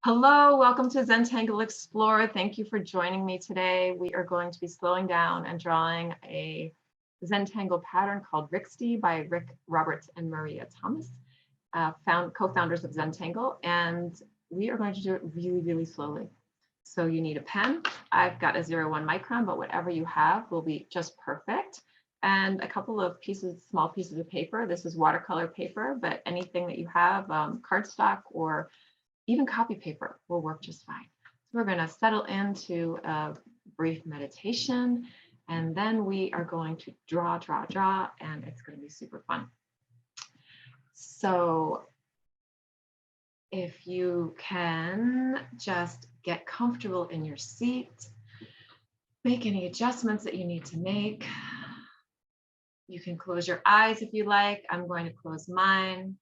Hello, welcome to Zentangle Explorer. Thank you for joining me today. We are going to be slowing down and drawing a Zentangle pattern called Rixty by Rick Roberts and Maria Thomas, co-founders of Zentangle, and we are going to do it really, really slowly. So you need a pen. I've got a 01 Micron, but whatever you have will be just perfect. And a couple of small pieces of paper. This is watercolor paper, but anything that you have, cardstock or even copy paper will work just fine. So we're going to settle into a brief meditation, and then we are going to draw, and it's going to be super fun. So if you can just get comfortable in your seat, make any adjustments that you need to make. You can close your eyes if you like. I'm going to close mine.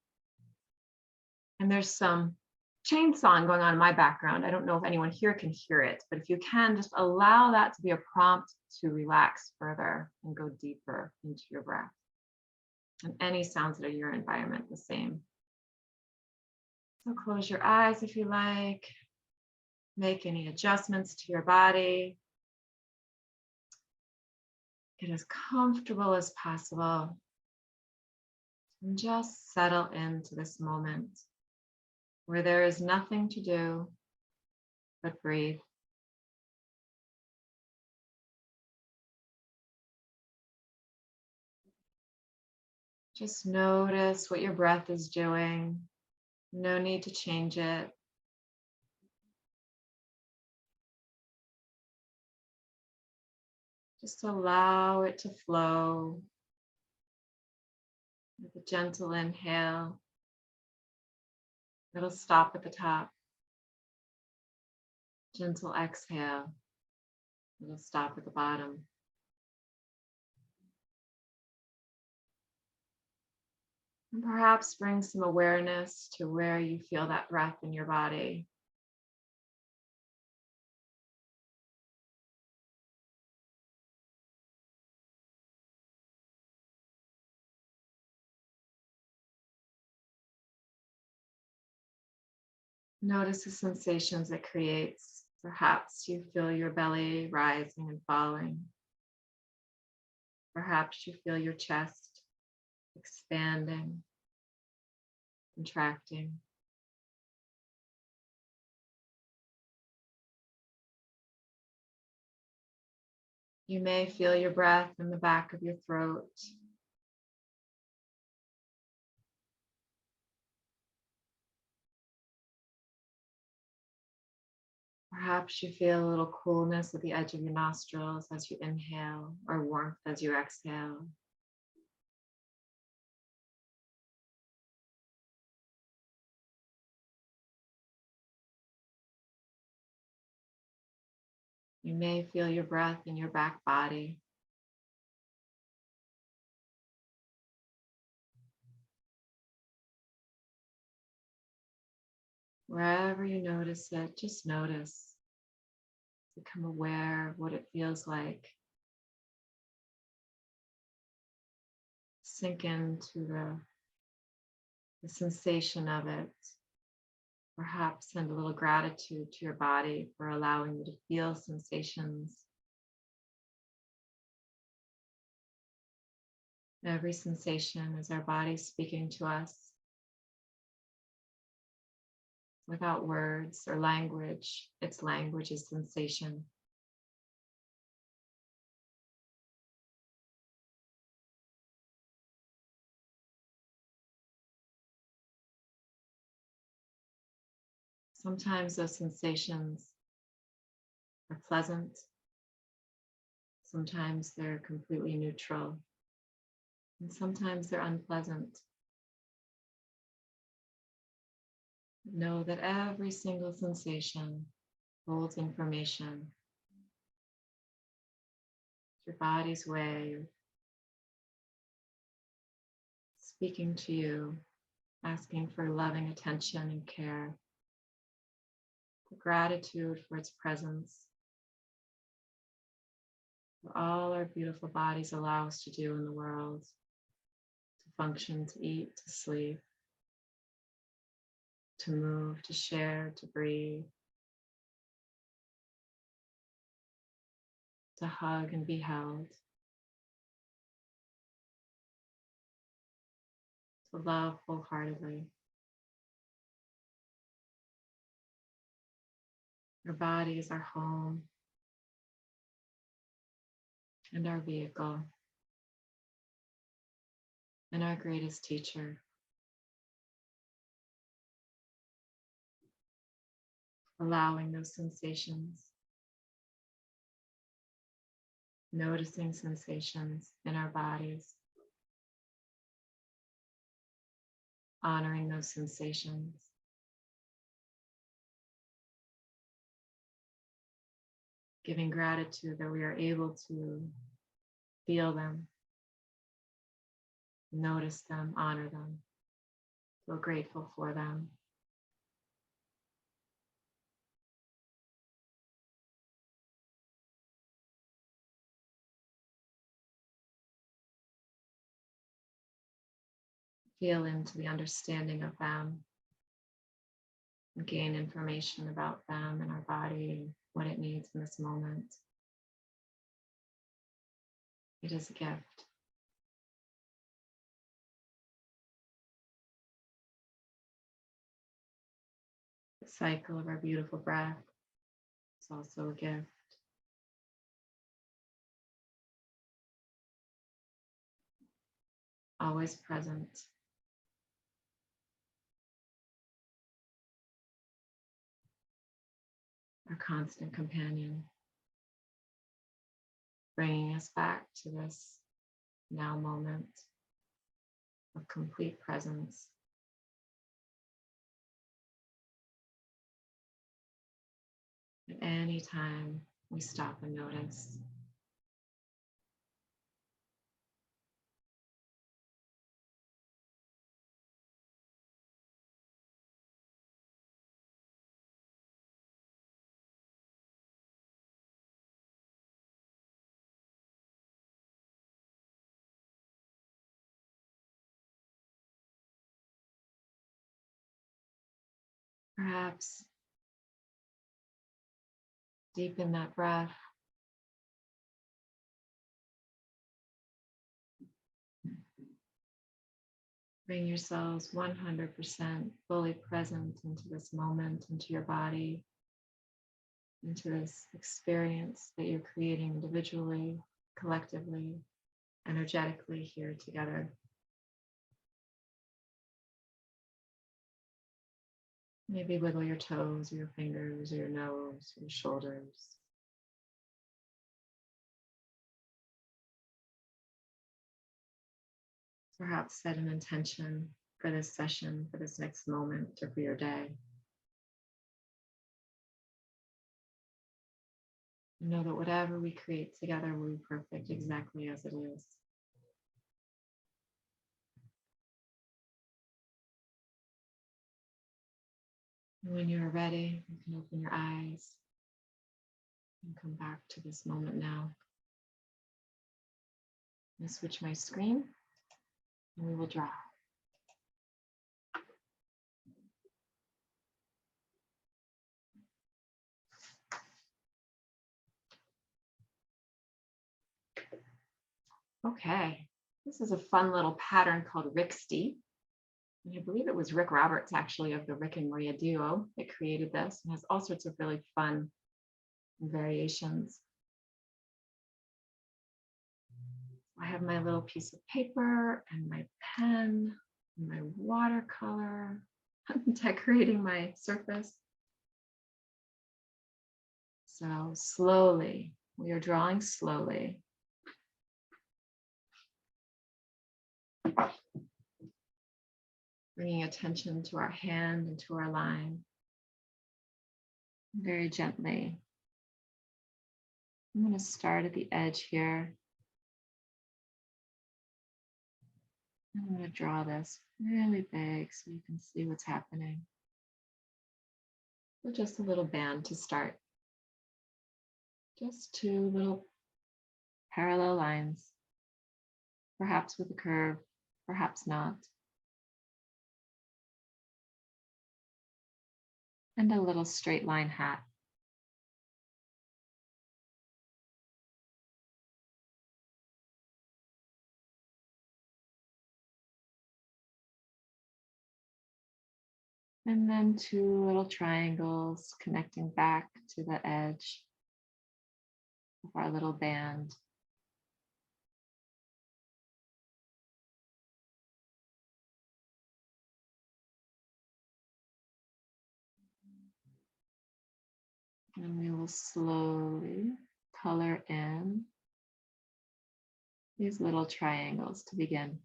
And there's some chainsawing going on in my background. I don't know if anyone here can hear it, but if you can, just allow that to be a prompt to relax further and go deeper into your breath. And any sounds that are your environment, the same. So close your eyes if you like. Make any adjustments to your body. Get as comfortable as possible. And just settle into this moment, where there is nothing to do but breathe. Just notice what your breath is doing. No need to change it. Just allow it to flow with a gentle inhale. It'll stop at the top. Gentle exhale. It'll stop at the bottom. And perhaps bring some awareness to where you feel that breath in your body. Notice the sensations it creates. Perhaps you feel your belly rising and falling. Perhaps you feel your chest expanding, contracting. You may feel your breath in the back of your throat. Perhaps you feel a little coolness at the edge of your nostrils as you inhale, or warmth as you exhale. You may feel your breath in your back body. Wherever you notice it, just notice. Become aware of what it feels like. Sink into the sensation of it. Perhaps send a little gratitude to your body for allowing you to feel sensations. Every sensation is our body speaking to us without words or language. Its language is sensation. Sometimes those sensations are pleasant. Sometimes they're completely neutral. And sometimes they're unpleasant. Know that every single sensation holds information. Your body's way of speaking to you, asking for loving attention and care. Gratitude for its presence. For all our beautiful bodies allow us to do in the world, to function, to eat, to sleep, to move, to share, to breathe, to hug and be held, to love wholeheartedly. Our body is our home and our vehicle and our greatest teacher. Allowing those sensations, noticing sensations in our bodies, honoring those sensations, giving gratitude that we are able to feel them, notice them, honor them, feel grateful for them. Feel into the understanding of them and gain information about them and our body and what it needs in this moment. It is a gift. The cycle of our beautiful breath is also a gift. Always present. Our constant companion, bringing us back to this now moment of complete presence. At any time we stop and notice, perhaps deepen that breath. Bring yourselves 100% fully present into this moment, into your body, into this experience that you're creating individually, collectively, energetically here together. Maybe wiggle your toes or your fingers or your nose or your shoulders. Perhaps set an intention for this session, for this next moment, or for your day. Know that whatever we create together will be perfect exactly as it is. And when you are ready, you can open your eyes and come back to this moment now. I'll switch my screen and we will draw. Okay, this is a fun little pattern called Rixty. And I believe it was Rick Roberts, actually, of the Rick and Maria duo that created this, and has all sorts of really fun variations. I have my little piece of paper and my pen and my watercolor. I'm decorating my surface. So slowly, we are drawing slowly. Bringing attention to our hand and to our line. Very gently. I'm going to start at the edge here. I'm going to draw this really big so you can see what's happening. So just a little band to start. Just two little parallel lines, perhaps with a curve, perhaps not. and a little straight line hat. And then 2 little triangles connecting back to the edge of our little band. And we will slowly color in these little triangles to begin.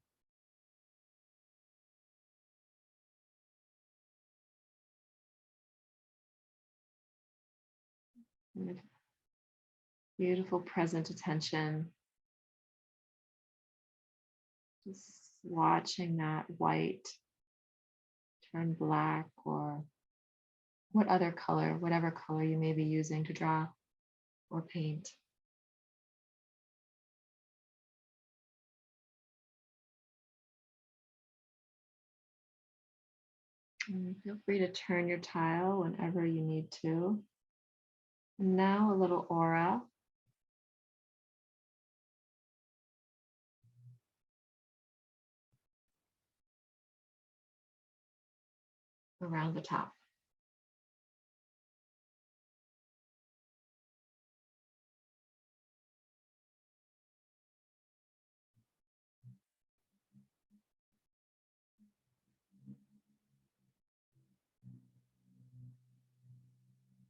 With beautiful present attention. Just watching that white turn black, or whatever color you may be using to draw or paint. And feel free to turn your tile whenever you need to. And now a little aura. Around the top.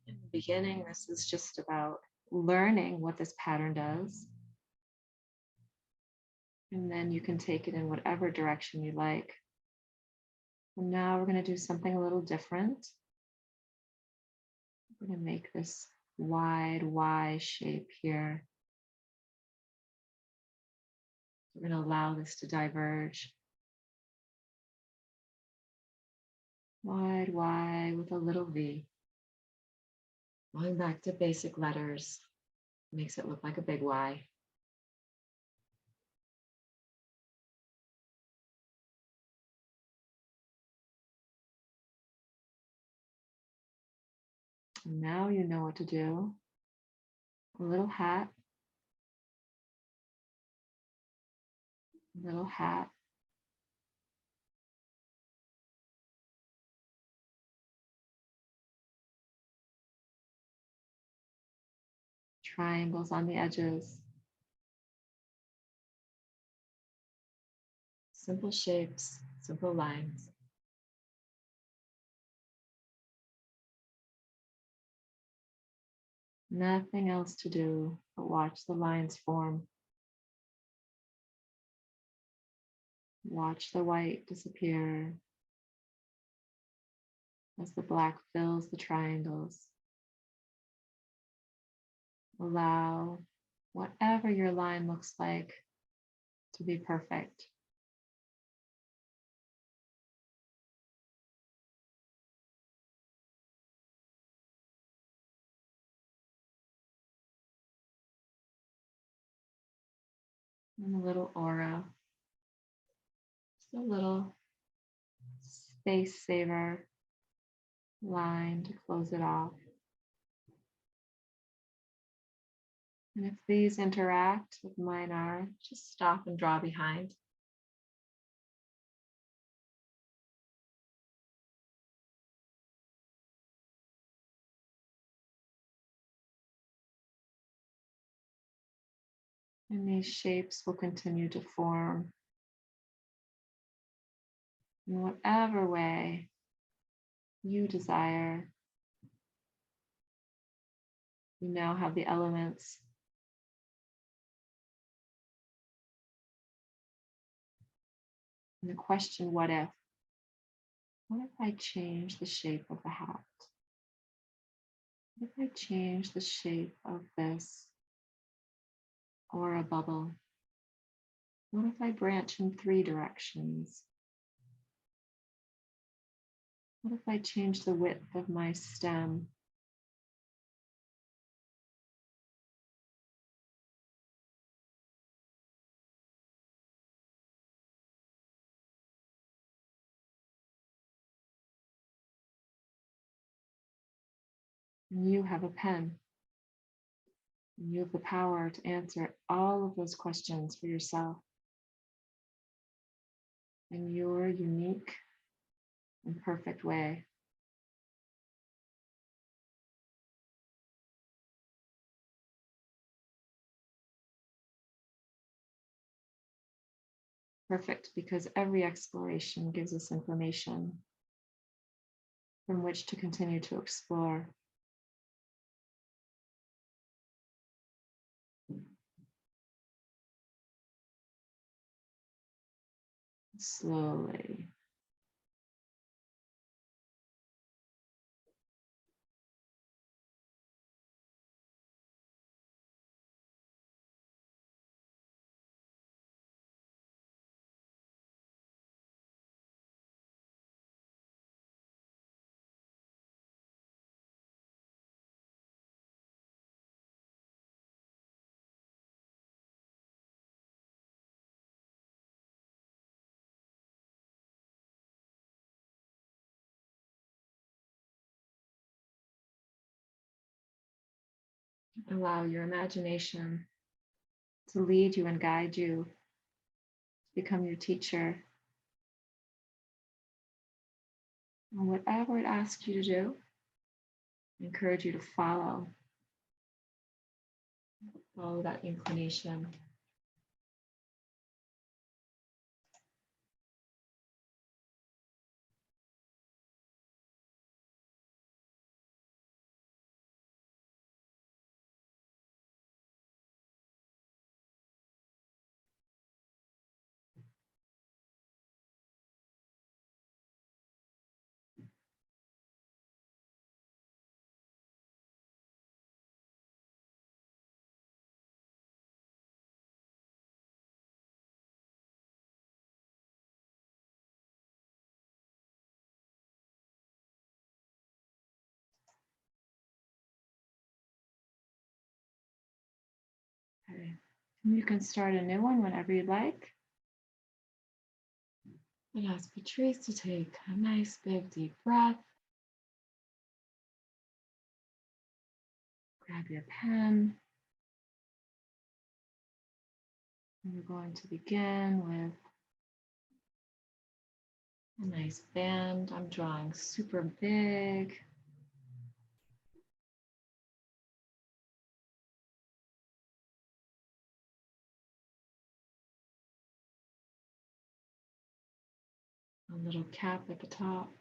In the beginning, this is just about learning what this pattern does. And then you can take it in whatever direction you like. And now we're going to do something a little different. We're going to make this wide Y shape here. We're going to allow this to diverge. Wide Y with a little V. Going back to basic letters makes it look like a big Y. And now you know what to do. A little hat. Little hat. Triangles on the edges. Simple shapes, simple lines. Nothing else to do but watch the lines form. Watch the white disappear as the black fills the triangles. Allow whatever your line looks like to be perfect. And a little aura. Just a little space saver line to close it off. And if these interact with mine are, just stop and draw behind. And these shapes will continue to form in whatever way you desire. You now have the elements. And the question, what if? What if I change the shape of the hat? What if I change the shape of this or a bubble? What if I branch in 3 directions? What if I change the width of my stem? And you have a pen. And you have the power to answer all of those questions for yourself in your unique and perfect way. Perfect, because every exploration gives us information from which to continue to explore. Slowly. Allow your imagination to lead you and guide you, to become your teacher. And whatever it asks you to do, I encourage you to follow that inclination. Okay. And you can start a new one whenever you'd like. And ask Patrice to take a nice big deep breath. Grab your pen. And we're going to begin with a nice band. I'm drawing super big. A little cap at the top.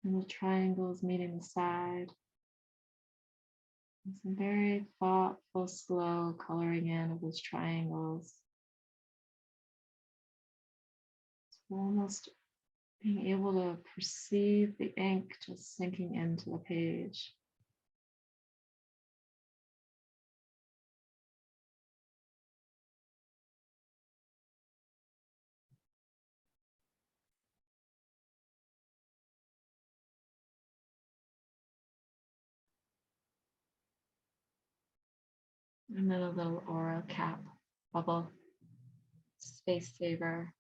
And the triangles meeting the side. And some very thoughtful, slow coloring in of those triangles. So almost being able to perceive the ink just sinking into the page. And then a little aura cap, bubble, space saver.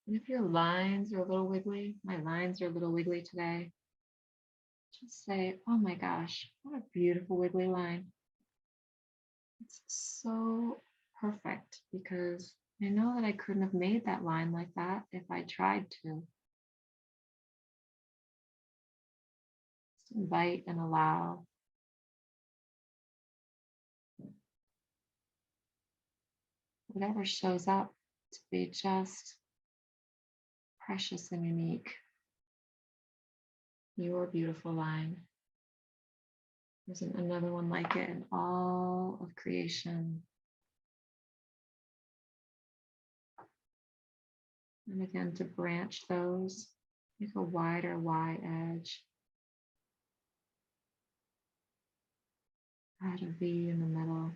And if your lines are a little wiggly, my lines are a little wiggly today, just say, oh my gosh, what a beautiful wiggly line. It's so perfect because I know that I couldn't have made that line like that if I tried to. Just invite and allow. Whatever shows up to be just precious and unique. Your beautiful line. There's another one like it in all of creation. And again, to branch those, make a wider Y edge. Add a V in the middle.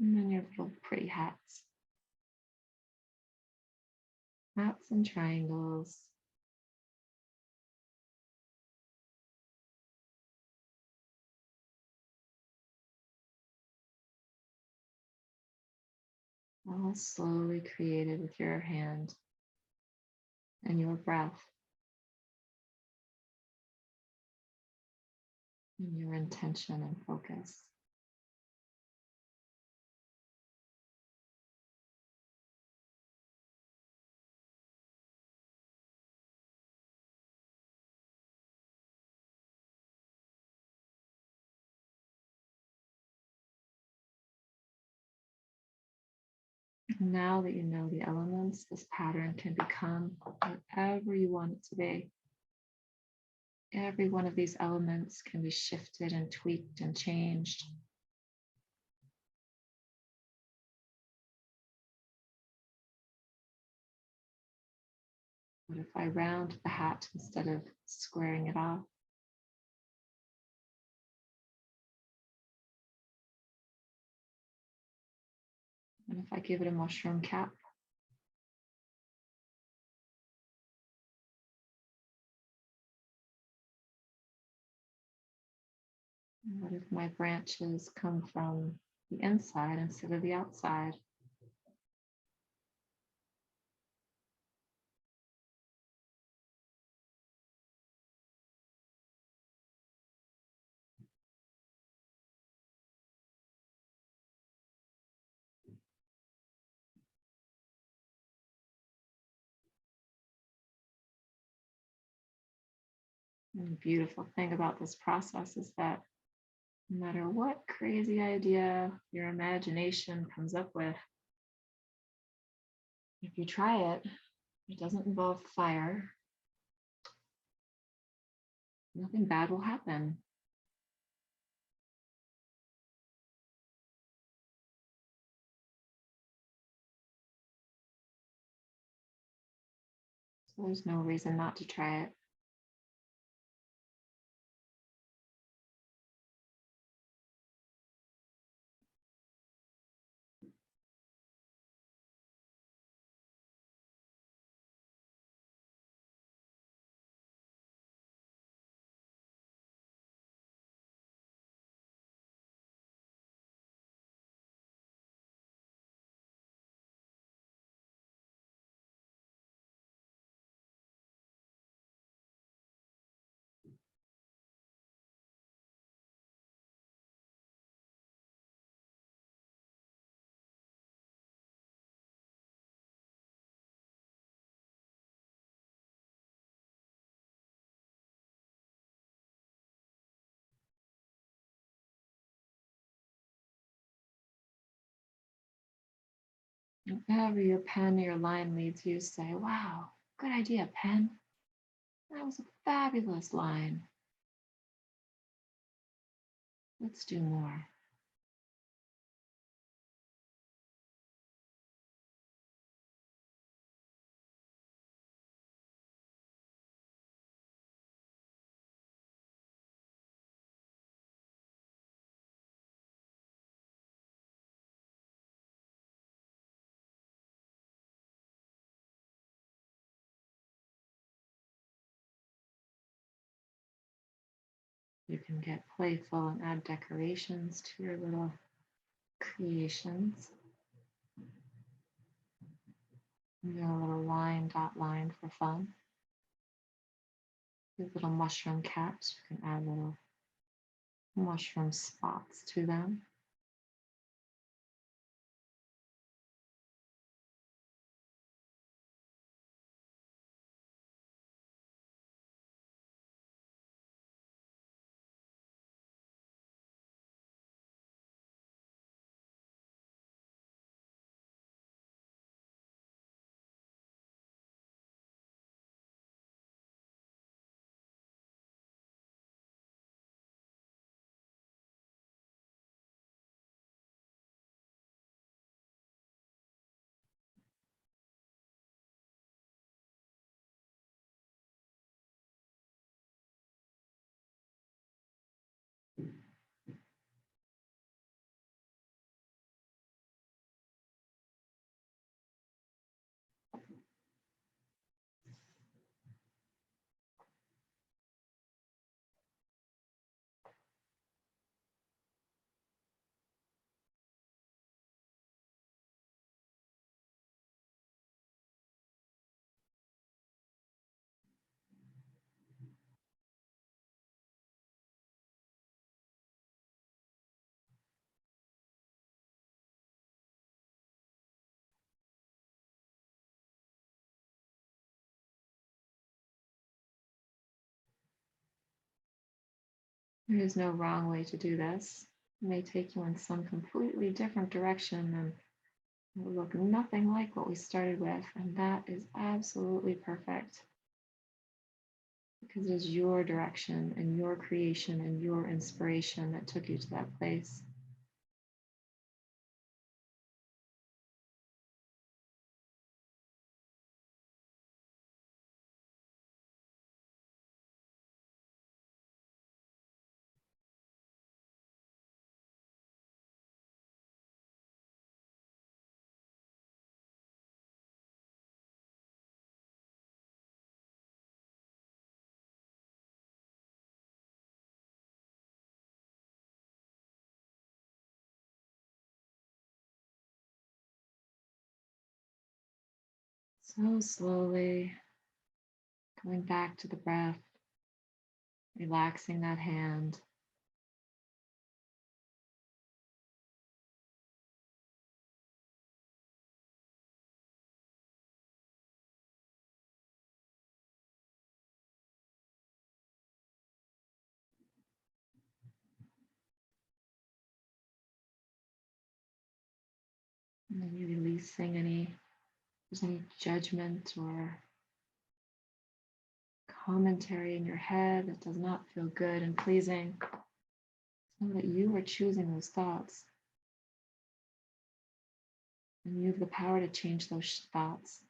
And then your little pretty hats. Hats and triangles. All slowly created with your hand and your breath and your intention and focus. Now that you know the elements, this pattern can become whatever you want it to be. Every one of these elements can be shifted and tweaked and changed. What if I round the hat instead of squaring it off? And if I give it a mushroom cap? And what if my branches come from the inside instead of the outside? And the beautiful thing about this process is that no matter what crazy idea your imagination comes up with, if you try it, it doesn't involve fire, nothing bad will happen. So there's no reason not to try it. Wherever your pen or your line leads you, say, wow, good idea, pen. That was a fabulous line. Let's do more. You can get playful and add decorations to your little creations. Do a little line, dot line for fun. These little mushroom caps, you can add little mushroom spots to them. There is no wrong way to do this. It may take you in some completely different direction and it will look nothing like what we started with, and that is absolutely perfect because it is your direction and your creation and your inspiration that took you to that place. So slowly going back to the breath, relaxing that hand. And then you're releasing there's any judgment or commentary in your head that does not feel good and pleasing. Know that you are choosing those thoughts. And you have the power to change those thoughts.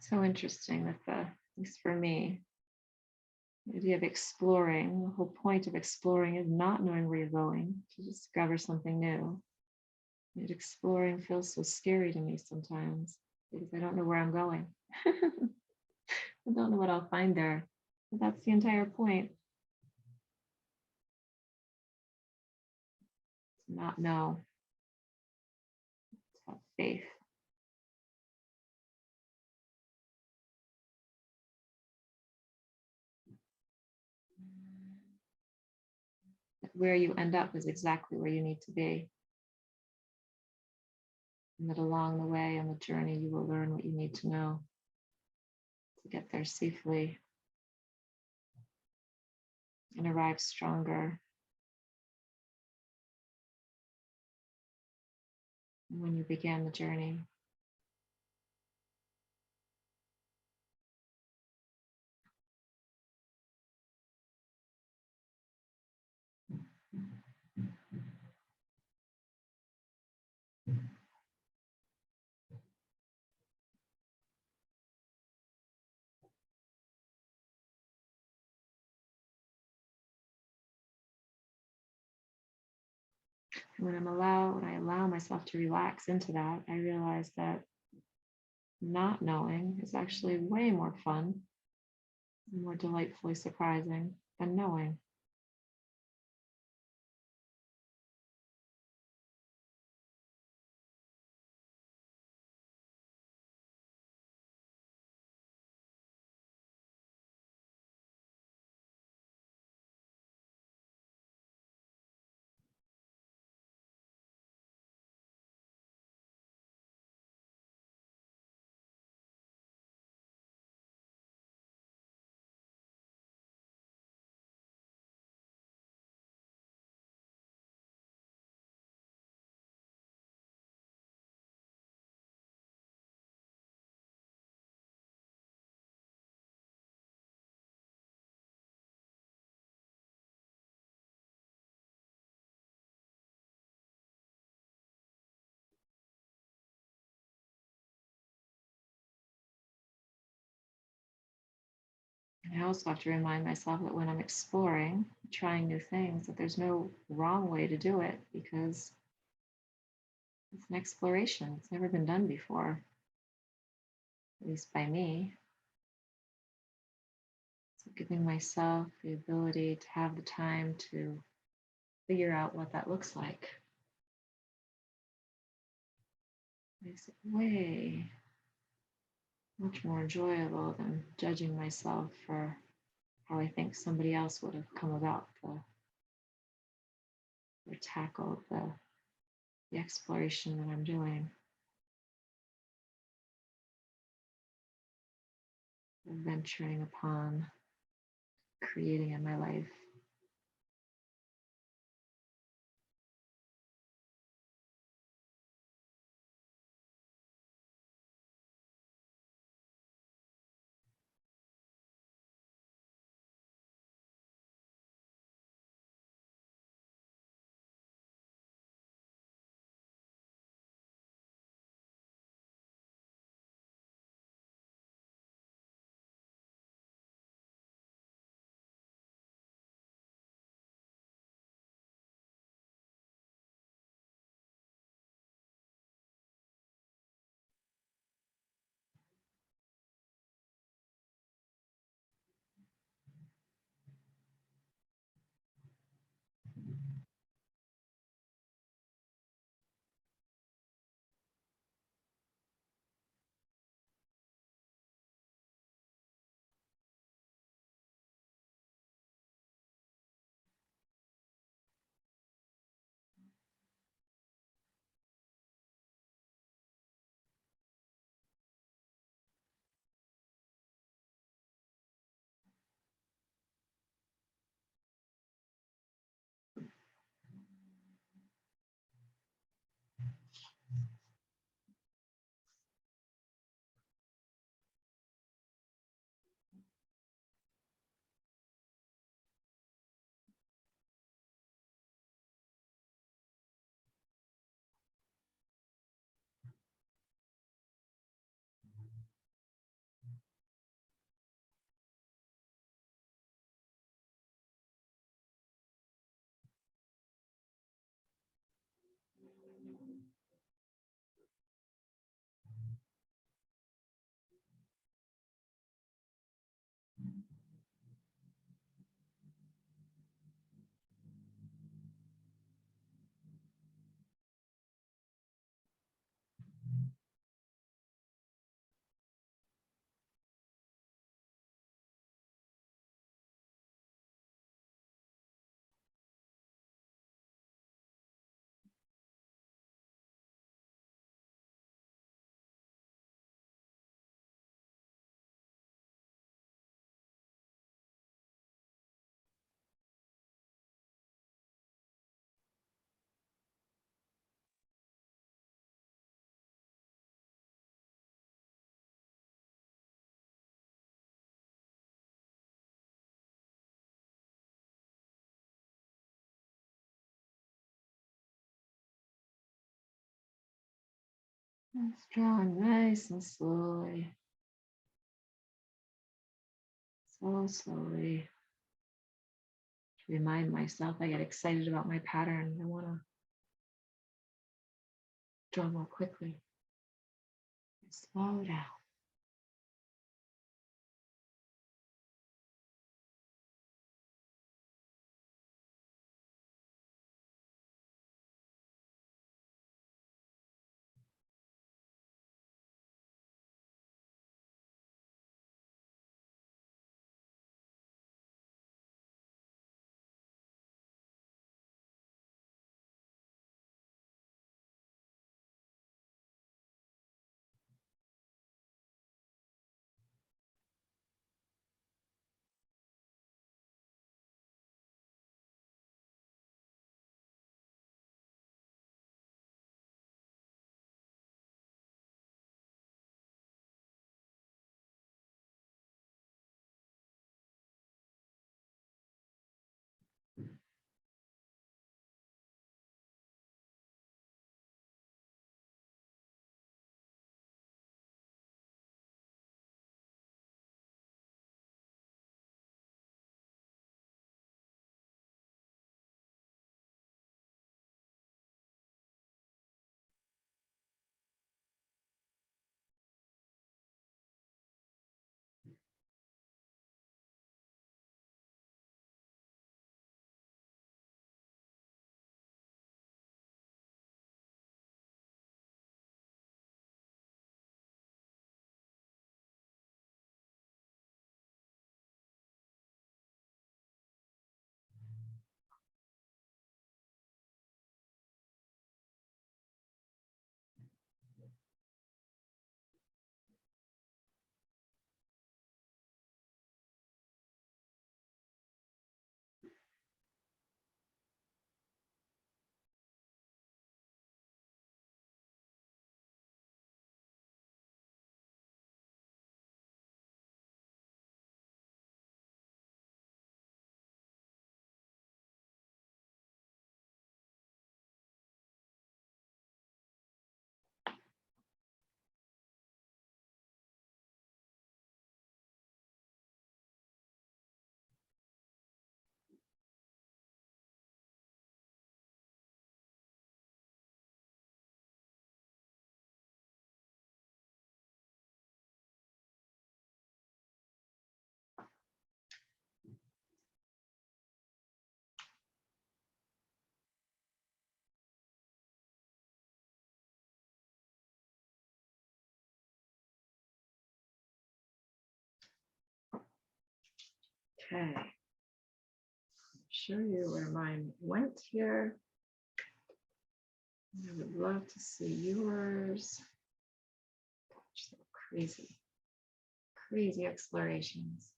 So interesting that at least for me, the idea of exploring, the whole point of exploring is not knowing where you're going, to discover something new. Yet exploring feels so scary to me sometimes because I don't know where I'm going. I don't know what I'll find there. But that's the entire point. To not know. To have faith. Where you end up is exactly where you need to be. And that along the way on the journey, you will learn what you need to know to get there safely and arrive stronger. When you began the journey. When I allow myself to relax into that, I realize that not knowing is actually way more fun, more delightfully surprising than knowing. I also have to remind myself that when I'm exploring, trying new things, that there's no wrong way to do it because it's an exploration. It's never been done before, at least by me. So giving myself the ability to have the time to figure out what that looks like makes it way much more enjoyable than judging myself for how I think somebody else would have come about or tackled the the exploration that I'm doing, venturing upon creating in my life. Just drawing nice and slowly, so slowly. To remind myself, I get excited about my pattern. I want to draw more quickly. Slow down. Okay. Show you where mine went here. I would love to see yours. Gosh, crazy, crazy explorations.